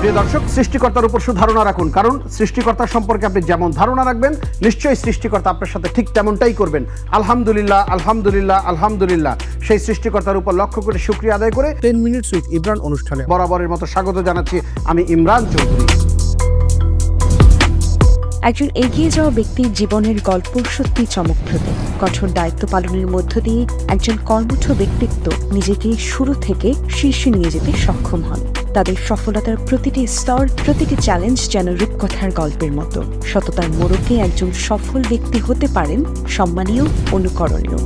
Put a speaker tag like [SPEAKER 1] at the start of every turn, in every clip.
[SPEAKER 1] প্রিয় দর্শক, সৃষ্টিকর্তার উপর সুধারণা রাখুন, কারণ সৃষ্টিকর্তা সম্পর্কে আপনি যেমন ধারণা রাখবেন নিশ্চয়ই সৃষ্টিকর্তা আপনার সাথে ঠিক তেমনটাই করবেন। আলহামদুলিল্লাহ, আলহামদুলিল্লাহ, আলহামদুলিল্লাহ। সেই সৃষ্টিকর্তার উপর লক্ষ্য করে শুকরিয়া আদায় করে
[SPEAKER 2] 10 মিনিটস উইথ ইমরান অনুষ্ঠানে
[SPEAKER 1] বরাবরের মতো স্বাগত জানাচ্ছি আমি ইমরান চৌধুরী।
[SPEAKER 3] একজন এগিয়ে যাওয়া ব্যক্তির জীবনের গল্প সত্যি চমকপ্রদ। কঠোর দায়িত্ব পালনের মধ্য দিয়ে একজন কর্মঠ ব্যক্তিত্ব নিজেকে শুরু থেকে শীর্ষে নিয়ে যেতে সক্ষম হন। তাদের সফলতার প্রতিটি স্তর, প্রতিটি চ্যালেঞ্জ যেন রূপকথার গল্পের মতো। সততার মোড়কে একজন সফল ব্যক্তি হতে পারেন সম্মানীয়, অনুকরণীয়।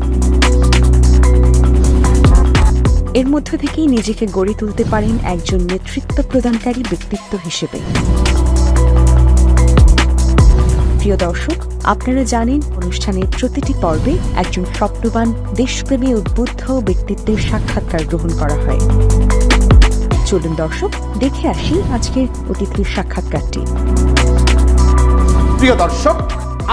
[SPEAKER 3] এর মধ্য থেকেই নিজেকে গড়ে তুলতে পারেন একজন নেতৃত্ব প্রদানকারী ব্যক্তিত্ব হিসেবে। প্রিয় দর্শক, আপনারা জানেন অনুষ্ঠানের প্রতিটি পর্বে একজন স্বপ্নবান, দেশপ্রেমী, উদ্বুদ্ধ ব্যক্তিত্বের সাক্ষাৎকার গ্রহণ করা হয়। চলুন দর্শক, দেখে আসি আজকের অতিথির সাক্ষাৎকারটি।
[SPEAKER 1] প্রিয় দর্শক,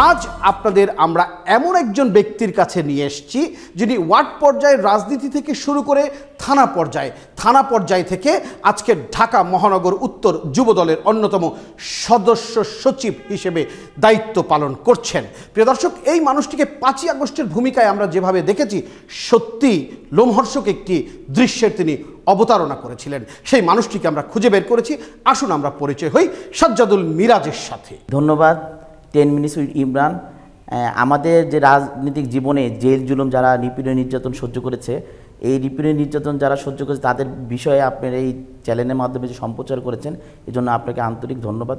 [SPEAKER 1] আজ আপনাদের আমরা এমন একজন ব্যক্তির কাছে নিয়ে এসেছি যিনি ওয়ার্ড পর্যায়ের রাজনীতি থেকে শুরু করে থানা পর্যায় থেকে আজকে ঢাকা মহানগর উত্তর যুবদলের অন্যতম সদস্য সচিব হিসেবে দায়িত্ব পালন করছেন। প্রিয় দর্শক, এই মানুষটিকে 5ই আগস্টের ভূমিকায় আমরা যেভাবে দেখেছি, সত্যি লোমহর্ষক একটি দৃশ্যের তিনি অবতারণা করেছিলেন। সেই মানুষটিকে আমরা খুঁজে বের করেছি। আসুন আমরা পরিচয় হই সাজ্জাদুল মিরাজের সাথে।
[SPEAKER 4] ধন্যবাদ 10 মিনিটস উইথ ইমরান। আমাদের যে রাজনৈতিক জীবনে জেল জুলুম যারা নিপীড়ন নির্যাতন সহ্য করেছে, এই নিপীড়ন নির্যাতন যারা সহ্য করেছে তাদের বিষয়ে আপনার এই চ্যানেলের মাধ্যমে যে সম্প্রচার করেছেন, এই জন্য আপনাকে আন্তরিক ধন্যবাদ,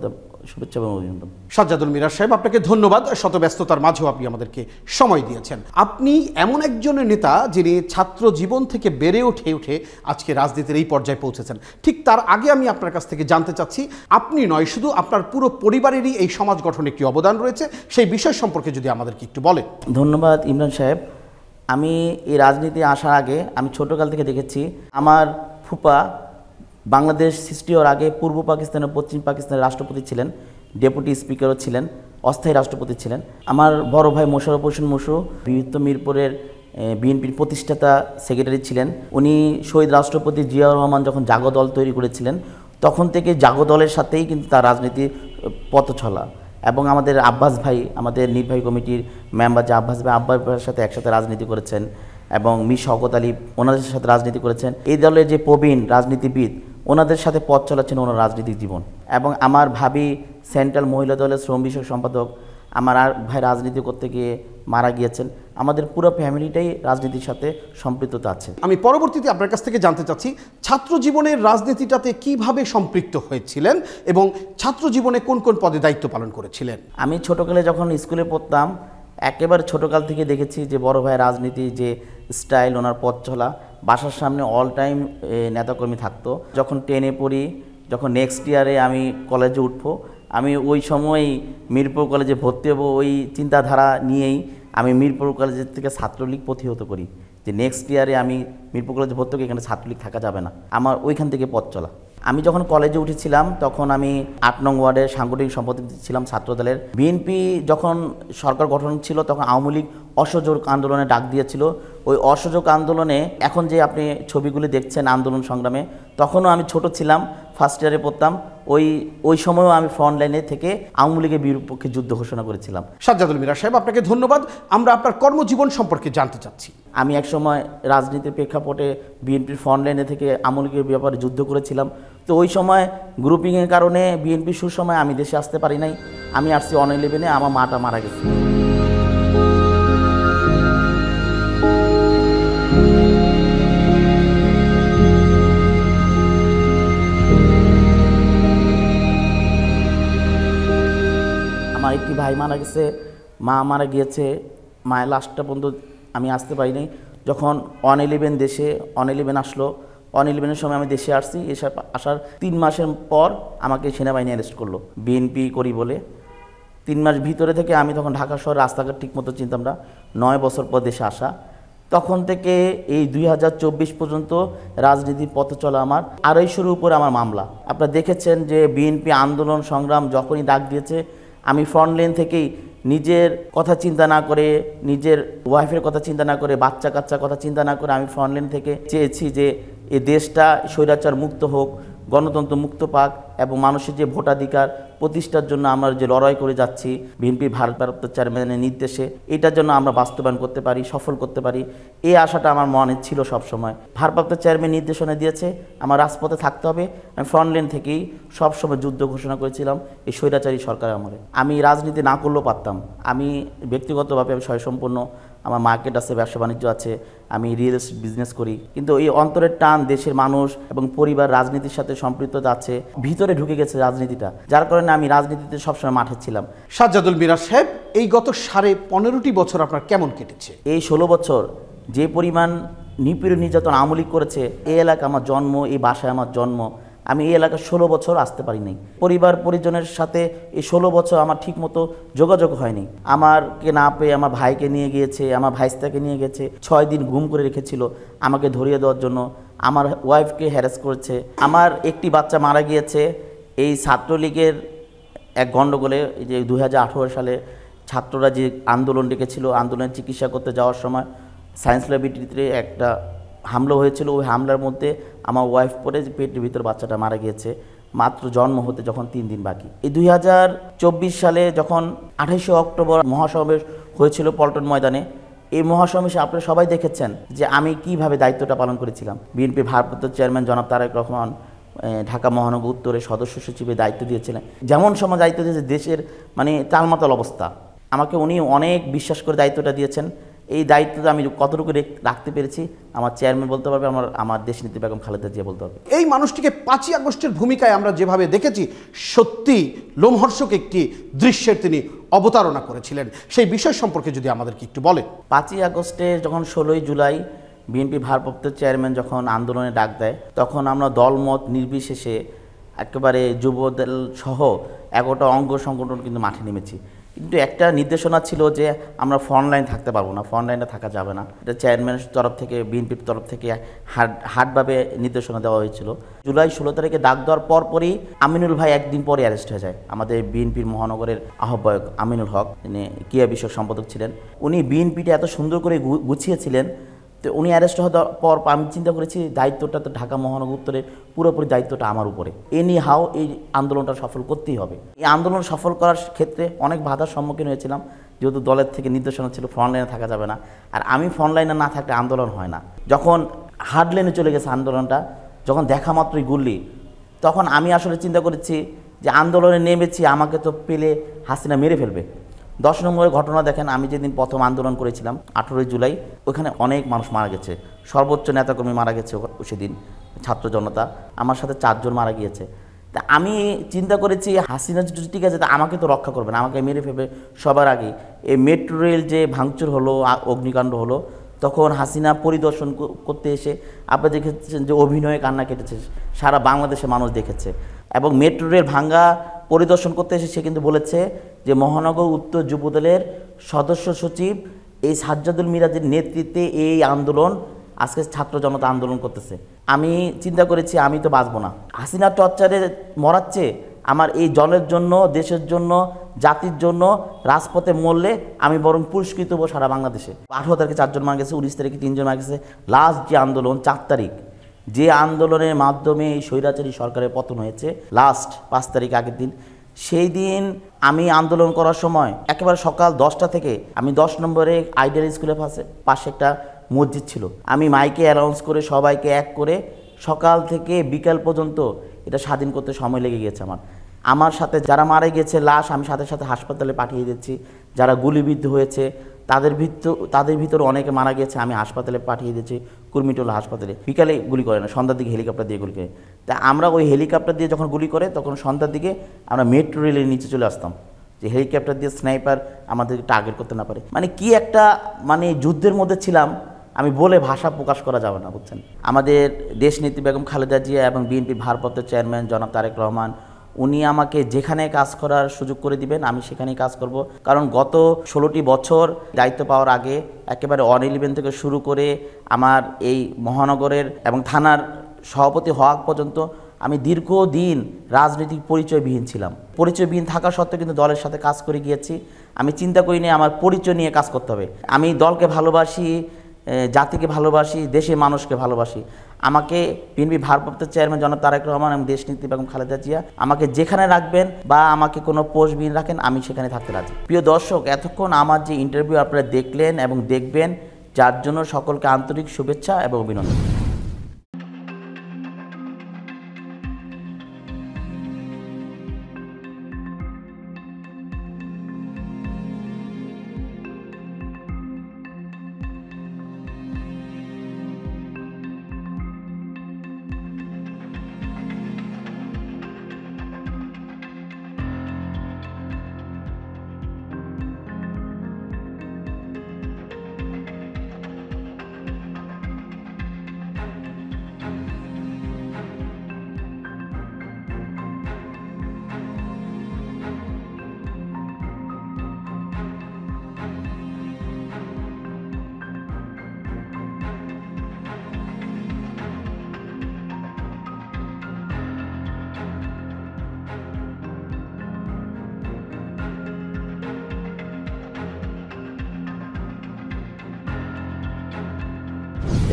[SPEAKER 4] শুভেচ্ছা এবং অভিনন্দন।
[SPEAKER 1] সাজ্জাদুল মিরাজ সাহেব, আপনাকে ধন্যবাদ। শত ব্যস্ততার মাঝেও আপনি আমাদেরকে সময় দিয়েছেন। আপনি এমন একজন নেতা যিনি ছাত্র জীবন থেকে বেড়ে উঠে আজকে রাজনীতির এই পর্যায়ে পৌঁছেছেন। ঠিক তার আগে আমি আপনার কাছ থেকে জানতে চাচ্ছি, আপনি নয় শুধু আপনার পুরো পরিবারেরই এই সমাজ গঠনে একটি অবদান রয়েছে, সেই বিষয় সম্পর্কে যদি আমাদেরকে একটু বলেন।
[SPEAKER 4] ধন্যবাদ ইমরান সাহেব। আমি এই রাজনীতি আসার আগে আমি ছোটোকাল থেকে দেখেছি আমার ফুপা বাংলাদেশ সৃষ্টি হওয়ার আগে পূর্ব পাকিস্তানের পশ্চিম পাকিস্তানের রাষ্ট্রপতি ছিলেন, ডেপুটি স্পিকারও ছিলেন, অস্থায়ী রাষ্ট্রপতি ছিলেন। আমার বড় ভাই মোশাররফ হোসেন মশু বৃহত্তর মিরপুরের বিএনপির প্রতিষ্ঠাতা সেক্রেটারি ছিলেন। উনি শহীদ রাষ্ট্রপতি জিয়াউর রহমান যখন জাগো দল তৈরি করেছিলেন, তখন থেকে জাগো দলের সাথেই কিন্তু তার রাজনীতির পথ চলা। এবং আমাদের আব্বাস ভাই, আমাদের নির্বাহী কমিটির মেম্বার যে আব্বাস ভাইয়ের সাথে একসাথে রাজনীতি করেছেন, এবং মি শওকত আলী ওনাদের সাথে রাজনীতি করেছেন। এই দলের যে প্রবীণ রাজনীতিবিদ, ওনাদের সাথে পথ চলাচ্ছেন ওনার রাজনৈতিক জীবন। এবং আমার ভাবি সেন্ট্রাল মহিলা দলের শ্রম বিষয়ক সম্পাদক, আমার আর ভাই রাজনীতি করতে গিয়ে মারা গিয়েছেন। আমাদের পুরো ফ্যামিলিটাই রাজনীতির সাথে সম্পৃক্ততা আছে।
[SPEAKER 1] আমি পরবর্তীতে আপনার কাছ থেকে জানতে চাচ্ছি, ছাত্র জীবনের রাজনীতিটাতে কিভাবে সম্পৃক্ত হয়েছিলেন এবং ছাত্র জীবনে কোন কোন পদে দায়িত্ব পালন করেছিলেন?
[SPEAKER 4] আমি ছোটোকালে যখন স্কুলে পড়তাম, একেবারে ছোটোকাল থেকে দেখেছি যে বড় ভাই রাজনীতি যে স্টাইল, ওনার পথ চলা, বাসার সামনে অল টাইম নেতাকর্মী থাকতো। যখন 10-এ পড়ি, যখন নেক্সট ইয়ারে আমি কলেজে উঠবো, আমি ওই সময় মিরপুর কলেজে ভর্তি হবো, ওই চিন্তাধারা নিয়েই আমি মিরপুর কলেজের থেকে ছাত্রলীগ প্রতিহত করি যে নেক্সট ইয়ারে আমি মিরপুর কলেজে ভর্তি হবো, এখানে ছাত্রলীগ থাকা যাবে না। আমার ওইখান থেকে পথ চলা। আমি যখন কলেজে উঠেছিলাম তখন আমি 8 নং ওয়ার্ডের সাংগঠনিক সম্পাদক ছিলাম ছাত্রদলের। বিএনপি যখন সরকার গঠন ছিল তখন আওয়ামী লীগ অসহযোগ আন্দোলনে ডাক দিয়েছিল। ওই অসহযোগ আন্দোলনে এখন যে আপনি ছবিগুলি দেখছেন আন্দোলন সংগ্রামে, তখনও আমি ছোট ছিলাম, ফার্স্ট ইয়ারে পড়তাম। ওই সময়ও আমি ফ্রন্ট লাইনে থেকে আওয়ামী লীগের বিপক্ষে যুদ্ধ ঘোষণা করেছিলাম।
[SPEAKER 1] সাজ্জাদুল মিরাজ সাহেব, আপনাকে ধন্যবাদ। আমরা আপনার কর্মজীবন সম্পর্কে জানতে চাচ্ছি।
[SPEAKER 4] আমি একসময় রাজনীতির প্রেক্ষাপটে বিএনপির ফ্রন্ট লাইনে থেকে আওয়ামী লীগের ব্যাপারে যুদ্ধ করেছিলাম। তো ওই সময় গ্রুপিংয়ের কারণে বিএনপির সুসময় আমি দেশে আসতে পারি নাই। আমি আসছি অন 11-এ, আমার মাটা মারা গেছে। আমার একটি ভাই মারা গেছে, মা মারা গিয়েছে। মায়ের লাস্টটা পর্যন্ত আমি আসতে পারি নাই। যখন অন 11 দেশে অন 11 আসলো, অন 11-এর সময় আমি দেশে আসছি। আসার 3 মাসের পর আমাকে সেনাবাহিনী অ্যারেস্ট করলো বিএনপি করি বলে। 3 মাস ভিতরে থেকে আমি তখন ঢাকা শহর রাস্তাঘাট ঠিকমতো চিনতাম না। 9 বছর পর দেশে আসা, তখন থেকে এই 2024 পর্যন্ত রাজনীতির পথে চলা আমার 250-এর উপরে আমার মামলা। আপনারা দেখেছেন যে বিএনপি আন্দোলন সংগ্রাম যখনই ডাক দিয়েছে, আমি ফ্রন্ট লাইন থেকেই নিজের কথা চিন্তা না করে, নিজের ওয়াইফের কথা চিন্তা না করে, বাচ্চা কাচ্চার কথা চিন্তা না করে আমি ফ্রন্টলাইন থেকে চেয়েছি যে এই দেশটা স্বৈরাচার মুক্ত হোক, গণতন্ত্র মুক্ত পাক এবং মানুষের যে ভোটাধিকার প্রতিষ্ঠার জন্য আমরা যে লড়াই করে যাচ্ছি বিএনপির ভারপ্রাপ্ত চেয়ারম্যানের নির্দেশে, এটার জন্য আমরা বাস্তবায়ন করতে পারি, সফল করতে পারি, এই আশাটা আমার মনে ছিল সবসময়। ভারপ্রাপ্ত চেয়ারম্যান নির্দেশনা দিয়েছে আমার রাজপথে থাকতে হবে। আমি ফ্রন্টলাইন থেকেই সবসময় যুদ্ধ ঘোষণা করেছিলাম এই স্বৈরাচারী সরকারের আমলে। আমি রাজনীতি না করলেও পারতাম। আমি ব্যক্তিগতভাবে আমি স্বয়ংসম্পূর্ণ, আমার মার্কেট আছে, ব্যবসা বাণিজ্য আছে, আমি রিয়েল এস্টেট বিজনেস করি, কিন্তু এই অন্তরের টান দেশের মানুষ এবং পরিবার রাজনীতির সাথে সম্পৃক্ততা আছে, ভিতরে ঢুকে গেছে রাজনীতিটা, যার কারণে আমি রাজনীতিতে সবসময় মাঠে ছিলাম।
[SPEAKER 1] সাজ্জাদুল মিরাজ সাহেব, এই গত 15.5 বছর আপনার কেমন কেটেছে?
[SPEAKER 4] এই 16 বছর যে পরিমাণ নিপীড়ন নির্যাতন আমলিক করেছে, এই এলাকা আমার জন্ম, এই বাসায় আমার জন্ম, আমি এই এলাকায় 16 বছর আসতে পারি নাই। পরিবার পরিজনের সাথে এই 16 বছর আমার ঠিকমতো যোগাযোগ হয়নি। আমারকে না পেয়ে আমার ভাইকে নিয়ে গিয়েছে, আমার ভাইস্তাকে নিয়ে গেছে, 6 দিন গুম করে রেখেছিল আমাকে ধরিয়ে দেওয়ার জন্য। আমার ওয়াইফকে হ্যারাস করেছে। আমার একটি বাচ্চা মারা গিয়েছে এই ছাত্রলীগের এক গণ্ডগোলে। যে 2018 সালে ছাত্ররা যে আন্দোলন ডেকেছিল, আন্দোলনের চিকিৎসা করতে যাওয়ার সময় সায়েন্স ল্যাবরেটরিতে একটা হামলা হয়েছিল। ওই হামলার মধ্যে আমার ওয়াইফ পরে পেটের ভিতর বাচ্চাটা মারা গিয়েছে, মাত্র জন্ম হতে যখন 3 দিন বাকি। এই 2024 সালে যখন 28শে অক্টোবর মহাসমাবেশ হয়েছিল পল্টন ময়দানে, এই মহাসমাবেশে আপনারা সবাই দেখেছেন যে আমি কিভাবে দায়িত্বটা পালন করেছিলাম। বিএনপি ভারপ্রাপ্ত চেয়ারম্যান জনাব তারেক রহমান ঢাকা মহানগর উত্তরের সদস্য সচিবের দায়িত্ব দিয়েছিলেন। যেমন সময় দায়িত্ব দিয়েছে, দেশের টালমাটাল অবস্থা, আমাকে উনি অনেক বিশ্বাস করে দায়িত্বটা দিয়েছেন। এই দায়িত্বটা আমি কতটুকু রাখতে পেরেছি আমার চেয়ারম্যান বলতে পারবে, আমার দেশনেত্রী বেগম খালেদা জিয়া বলতে পারবে।
[SPEAKER 1] এই মানুষটিকে 5ই আগস্টের ভূমিকায় আমরা যেভাবে দেখেছি, সত্যি লোমহর্ষক একটি দৃশ্যের তিনি অবতারণা করেছিলেন। সেই বিষয় সম্পর্কে যদি আমাদেরকে একটু বলেন।
[SPEAKER 4] 5ই আগস্টে যখন 16ই জুলাই বিএনপি ভারপ্রাপ্ত চেয়ারম্যান যখন আন্দোলনে ডাক দেয়, তখন আমরা দলমত নির্বিশেষে একেবারে যুবদল সহ 11টা অঙ্গ সংগঠন কিন্তু মাঠে নেমেছি। কিন্তু একটা নির্দেশনা ছিল যে আমরা ফ্রন্টলাইন থাকতে পারবো না, ফ্রন্টলাইনে থাকা যাবে না। এটা চেয়ারম্যানের তরফ থেকে, বিএনপির তরফ থেকে হার্ডভাবে নির্দেশনা দেওয়া হয়েছিল। জুলাই 16 তারিখে ডাক দেওয়ার পরপরই আমিনুল ভাই একদিন পরে অ্যারেস্ট হয়ে যায়। আমাদের বিএনপির মহানগরের আহ্বায়ক আমিনুল হক, তিনি ক্রীড়া বিষয়ক সম্পাদক ছিলেন। উনি বিএনপিটা এত সুন্দর করে গুছিয়েছিলেন। তো উনি অ্যারেস্ট হওয়ার পর আমি চিন্তা করেছি দায়িত্বটা তো ঢাকা মহানগর উত্তরের পুরোপুরি দায়িত্বটা আমার উপরে। এনি হাও এই আন্দোলনটা সফল করতেই হবে। এই আন্দোলন সফল করার ক্ষেত্রে অনেক বাধার সম্মুখীন হয়েছিলাম, যেহেতু দলের থেকে নির্দেশনা ছিল ফ্রন্টলাইনে থাকা যাবে না, আর আমি ফ্রন্টলাইনে না থাকলে আন্দোলন হয় না। যখন হার্ড লাইনে চলে গেছে আন্দোলনটা, যখন দেখা মাত্রই গুল্লি, তখন আমি আসলে চিন্তা করেছি যে আন্দোলনে নেমেছি, আমাকে তো পেলে হাসিনা মেরে ফেলবে। 10 নম্বরের ঘটনা দেখেন, আমি যেদিন প্রথম আন্দোলন করেছিলাম 18 জুলাই, ওখানে অনেক মানুষ মারা গেছে, সর্বোচ্চ নেতাকর্মী মারা গেছে সেদিন, ছাত্র জনতা, আমার সাথে 4 জন মারা গিয়েছে। তা আমি চিন্তা করেছি হাসিনা ঠিক আছে, তা আমাকে তো রক্ষা করবে না, আমাকে মেরে ফেলবে। সবার আগে এই মেট্রো রেল যে ভাঙচুর হলো, অগ্নিকাণ্ড হলো, তখন হাসিনা পরিদর্শন করতে এসে আপনারা দেখেছেন যে অভিনয়ে কান্না কেটেছে, সারা বাংলাদেশের মানুষ দেখেছে। এবং মেট্রো রেল ভাঙ্গা পরিদর্শন করতে এসে সে কিন্তু বলেছে যে মহানগর উত্তর যুবদলের সদস্য সচিব এই সাজ্জাদুল মিরাজের নেতৃত্বে এই আন্দোলন, আজকে ছাত্র জনতা আন্দোলন করতেছে। আমি চিন্তা করেছি আমি তো বাঁচবো না, হাসিনা টর্চারে মরাচ্ছে, আমার এই দলের জন্য, দেশের জন্য, জাতির জন্য রাজপথে মরলে আমি বরং পুরস্কৃত হবো সারা বাংলাদেশে। 18 তারিখে 4 জন মারা গেছে, 19 তারিখে 3 জন মারা গেছে। লাস্ট যে আন্দোলন 4 তারিখ, যে আন্দোলনের মাধ্যমে এই স্বৈরাচারী সরকারের পতন হয়েছে, লাস্ট 5 তারিখ আগের দিন, সেই দিন আমি আন্দোলন করার সময় একেবারে সকাল 10টা থেকে আমি 10 নম্বরে আইডিয়াল স্কুলের পাশে একটা মসজিদ ছিল, আমি মাইকে অ্যানাউন্স করে সবাইকে এক করে সকাল থেকে বিকাল পর্যন্ত এটা স্বাধীন করতে সময় লেগে গেছে আমার সাথে যারা মারা গেছে লাশ আমি সাথে সাথে হাসপাতালে পাঠিয়ে দিচ্ছি, যারা গুলিবিদ্ধ হয়েছে তাদের ভিতরে অনেকে মারা গেছে, আমি হাসপাতালে পাঠিয়ে দিচ্ছি, কুর্মিটোলা হাসপাতালে। বিকালে গুলি করে না, সন্ধ্যার দিকে হেলিকপ্টার দিয়ে গুলি করে। তা আমরা ওই হেলিকপ্টার দিয়ে যখন গুলি করে তখন সন্ধ্যার দিকে আমরা মেট্রো রেলের নিচে চলে আসতাম, যে হেলিকপ্টার দিয়ে স্নাইপার আমাদেরকে টার্গেট করতে না পারে। কি একটা যুদ্ধের মধ্যে ছিলাম, আমি বলে ভাষা প্রকাশ করা যাবে না, বুঝছেন। আমাদের দেশনেত্রী বেগম খালেদা জিয়া এবং বিএনপির ভারপ্রাপ্ত চেয়ারম্যান জনাব তারেক রহমান, উনি আমাকে যেখানে কাজ করার সুযোগ করে দিবেন আমি সেখানেই কাজ করব। কারণ গত 16টি বছর দায়িত্ব পাওয়ার আগে একেবারে 111 থেকে শুরু করে আমার এই মহানগরের এবং থানার সভাপতি হওয়া পর্যন্ত আমি দীর্ঘদিন রাজনৈতিক পরিচয়বিহীন ছিলাম। পরিচয়বিহীন থাকা সত্ত্বেও কিন্তু দলের সাথে কাজ করে গিয়েছি। আমি চিন্তা করিনি আমার পরিচয় নিয়ে কাজ করতে হবে। আমি দলকে ভালোবাসি, জাতিকে ভালোবাসি, দেশের মানুষকে ভালোবাসি। আমাকে বিএনপি ভারপ্রাপ্ত চেয়ারম্যান জনাব তারেক রহমান এবং দেশনেত্রী বেগম খালেদা জিয়া আমাকে যেখানে রাখবেন বা আমাকে কোনো পোস্টবিহীন রাখেন, আমি সেখানে থাকতে রাজি। প্রিয় দর্শক, এতক্ষণ আমার যে ইন্টারভিউ আপনারা দেখলেন এবং দেখবেন, যার জন্য সকলকে আন্তরিক শুভেচ্ছা এবং অভিনন্দন।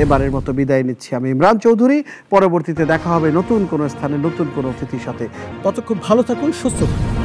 [SPEAKER 1] এবারের মতো বিদায় নিচ্ছি আমি ইমরান চৌধুরী। পরবর্তীতে দেখা হবে নতুন কোনো স্থানে নতুন কোনো অতিথির সাথে।
[SPEAKER 2] ততক্ষণ ভালো থাকুন, সুস্থ থাকুন।